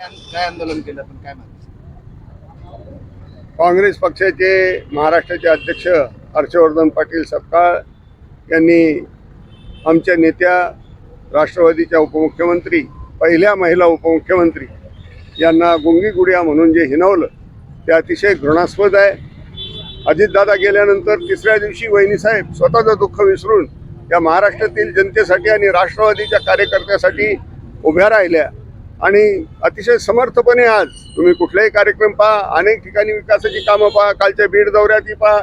काय आंदोलन केलं पण काय माहिती? काँग्रेस पक्षाचे महाराष्ट्राचे अध्यक्ष हर्षवर्धन पाटील सपकाळ यांनी आमच्या नेत्या राष्ट्रवादीच्या उपमुख्यमंत्री पहिल्या महिला उपमुख्यमंत्री यांना गुंगी गुडिया म्हणून जे हिणवलं ते अतिशय घृणास्पद आहे. अजितदादा गेल्यानंतर तिसऱ्या दिवशी वहिनीसाहेब स्वतःचं दुःख विसरून या महाराष्ट्रातील जनतेसाठी आणि राष्ट्रवादीच्या कार्यकर्त्यासाठी उभ्या राहिल्या आणि अतिशय समर्थपणे आज तुम्ही कुठलाही कार्यक्रम पहा, अनेक ठिकाणी विकासाची कामं पहा, कालच्या बीड दौऱ्याची पहा,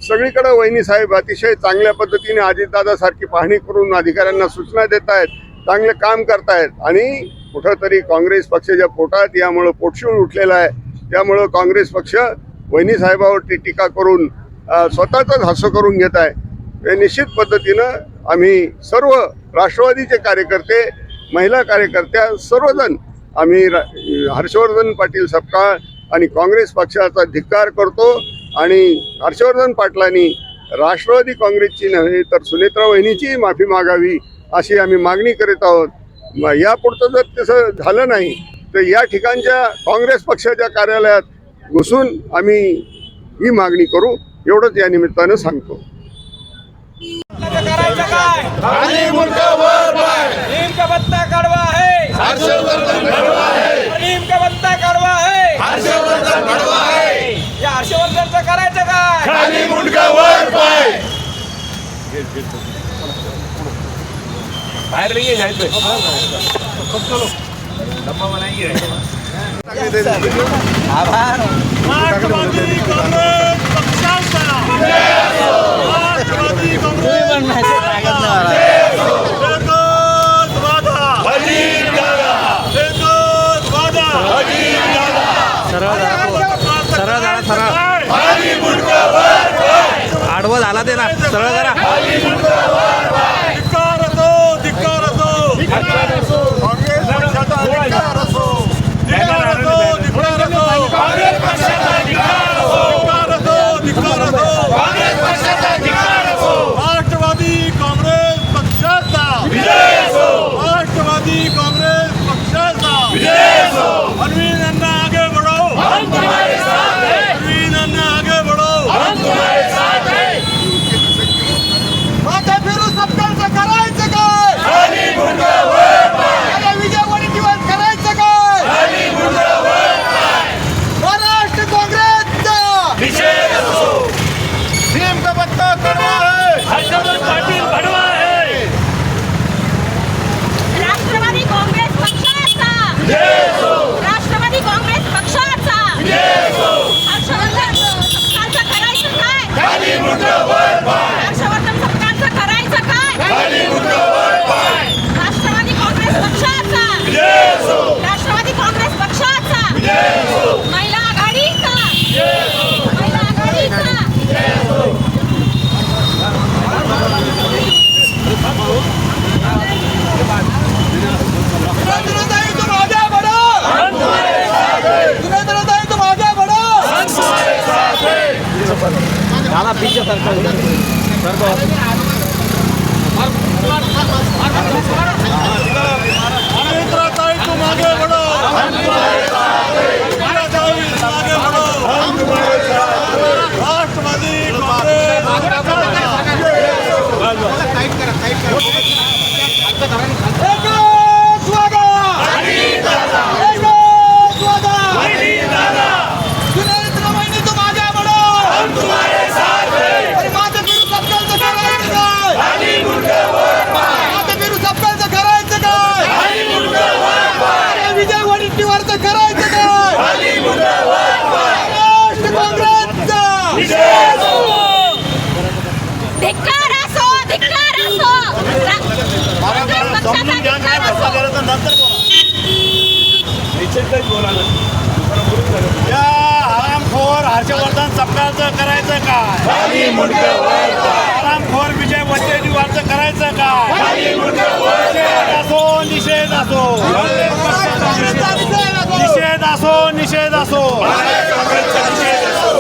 सगळीकडे वहिनीसाहेब अतिशय चांगल्या पद्धतीने अजितदादासारखी पाहणी करून अधिकाऱ्यांना सूचना देत आहेत, चांगले काम करतायत. आणि कुठंतरी काँग्रेस पक्षाच्या पोटात यामुळं पोटशूळ उठलेला आहे. त्यामुळं काँग्रेस पक्ष वहिनीसाहेबावरती टीका करून स्वतःच हास्य करून घेत आहे. हे निश्चित पद्धतीनं आम्ही सर्व राष्ट्रवादीचे कार्यकर्ते, महिला कार्यकर्त्या सर्वजण आम्ही हर्षवर्धन पाटील सपकाळ आणि काँग्रेस पक्षाचा धिक्कार करतो. आणि हर्षवर्धन पाटलांनी राष्ट्रवादी काँग्रेसची नव्हे तर सुनेत्रा वहिनीची माफी मागावी अशी आम्ही मागणी करीत आहोत. यापुढचं जर तसं झालं नाही तर या ठिकाणच्या काँग्रेस पक्षाच्या कार्यालयात घुसून आम्ही ही मागणी करू, एवढंच या निमित्तानं सांगतो. हर्षवर्धनचं करायचं काय? खाली मुंडका वर पाय. बाहेर नाही जायचं. डब्बा मला आभार. राष्ट्रवादी काँग्रेस पक्षाचा राष्ट्रवादी काँग्रेस एकच वादा अजितदादा, एकच वादा अजितदादा. सरळ जरा खाली मुंडका वर पाय. आडवं झाला ते ना, सरळ जरा. खाली मुंडका वर पाय. धिक्कार असो, धिक्कार असो. काँग्रेस पक्षाचा धिक्कार असो, धिक्कार असो, धिक्कार असो. काँग्रेस पक्षाचा धिक्कार असो, धिक्कार असो, धिक्कार असो. काँग्रेस पक्षाचा धिक्कार असो. राष्ट्रवादी काँग्रेस पक्षाचा विजय असो. राष्ट्रवादी काँग्रेस पक्षाचा विजय असो. अरविंद अन्ना आगे बढ़ो, हम तुम्हारे साथ हैं. अरविंद अन्ना आगे बढ़ो, हम तुम्हारे साथ हैं. माथा फिरू सपकाळचं करायचं काय? खाली मुंडका वर पाय. अरे विजय वडेट्टीवार करायचं काय? खाली मुंडका वर पाय. महाराष्ट्र काँग्रेसचा निषेध असो. भीम का पत्ता कडवा है, हर्षवर्धन पाटील भडवा है. राष्ट्रवादी काँग्रेस पक्षाचा विजय असो. राष्ट्रवादी काँग्रेस पक्षाचा विजय असो. हर्षवर्धन सपकाळचं करायचं काय? खाली मुंडका वर पाय. हर्षवर्धन सपकाळचं करायचं काय? खाली मुंडका वर पाय. राष्ट्रवादी काँग्रेस पक्षाचा विजय असो. राष्ट्रवादी काँग्रेस पक्षाचा विजय असो. महिला आघाडीचा विजय असो. महिला आघाडीचा विजय असो. सुरेंद्रताई तुम आगे बढ़ो, हम तुम्हारे साथ हैं. सुरेंद्रताई तुम आगे बढ़ो, हम तुम्हारे साथ हैं. झाला पीछे सुरेंद्रताई तुम आगे बढ़ो, हम तुम्हारे साथ हैं. सुरेंद्रताई तुम आगे बढ़ो, हम तुम्हारे साथ हैं. राष्ट्रवादी काँग्रेस एकच वादा अजितदादा, एकच वादा अजितदादा. सुरेंद्र वहिनी तुम आगे बढ़ो, हम तुम्हारे साथ हैं. अरे माथे फिरू सपकाळचं करायचं काय? खाली मुंडका वर पाय. माथे फिरू सपकाळचं करायचं काय? खाली मुंडका वर पाय. अरे विजय वडेट्टीवारचं करायचं काय? खाली मुंडका वर पाय. राष्ट्र काँग्रेसचा विजय असो. धिक्कार असो, धिक्कार असो. काँग्रेस पक्षाचा धिक्कार असो. या हरामखोर हर्षवर्धन सपकाळचं करायचं काय? खाली मुंडका वर पाय. हरामखोर विजय वडेट्टीवारचं करायचं काय? खाली मुंडका वर पाय. असो, निषेध असो. निषेध असो, निषेध असो.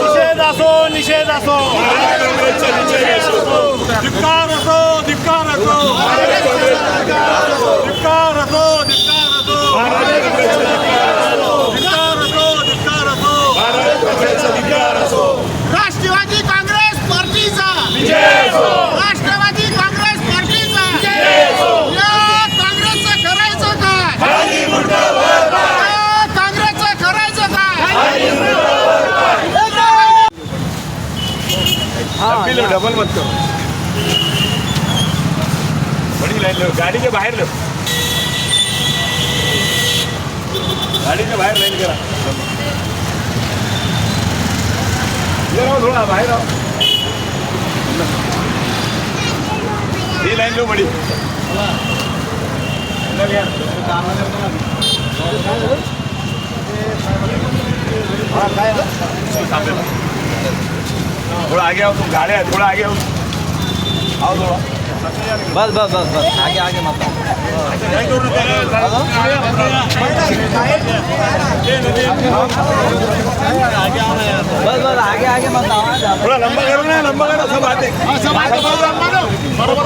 निषेध असो, निषेध असो. धिक्कार असो, धिक्कार असो. धिक्कार असो, धिक्कार असो. उछल मत करो, बड़ी लाइन लो, गाड़ी के बाहर लो, गाड़ी के बाहर लाइन करा, ये रहो थोड़ा बाहर आओ, ये लाइन लो बड़ी, थोड़ा आगे आओ, तुम गाड़ी है, थोड़ा आगे आओ, आओ थोड़ा, बस बस बस बस आगे आगे मत आओ। बस बस आगे आगे मत आओ। थोड़ा लंबा करो ना, लंबा करो, सब आते, सब आते, बरोबर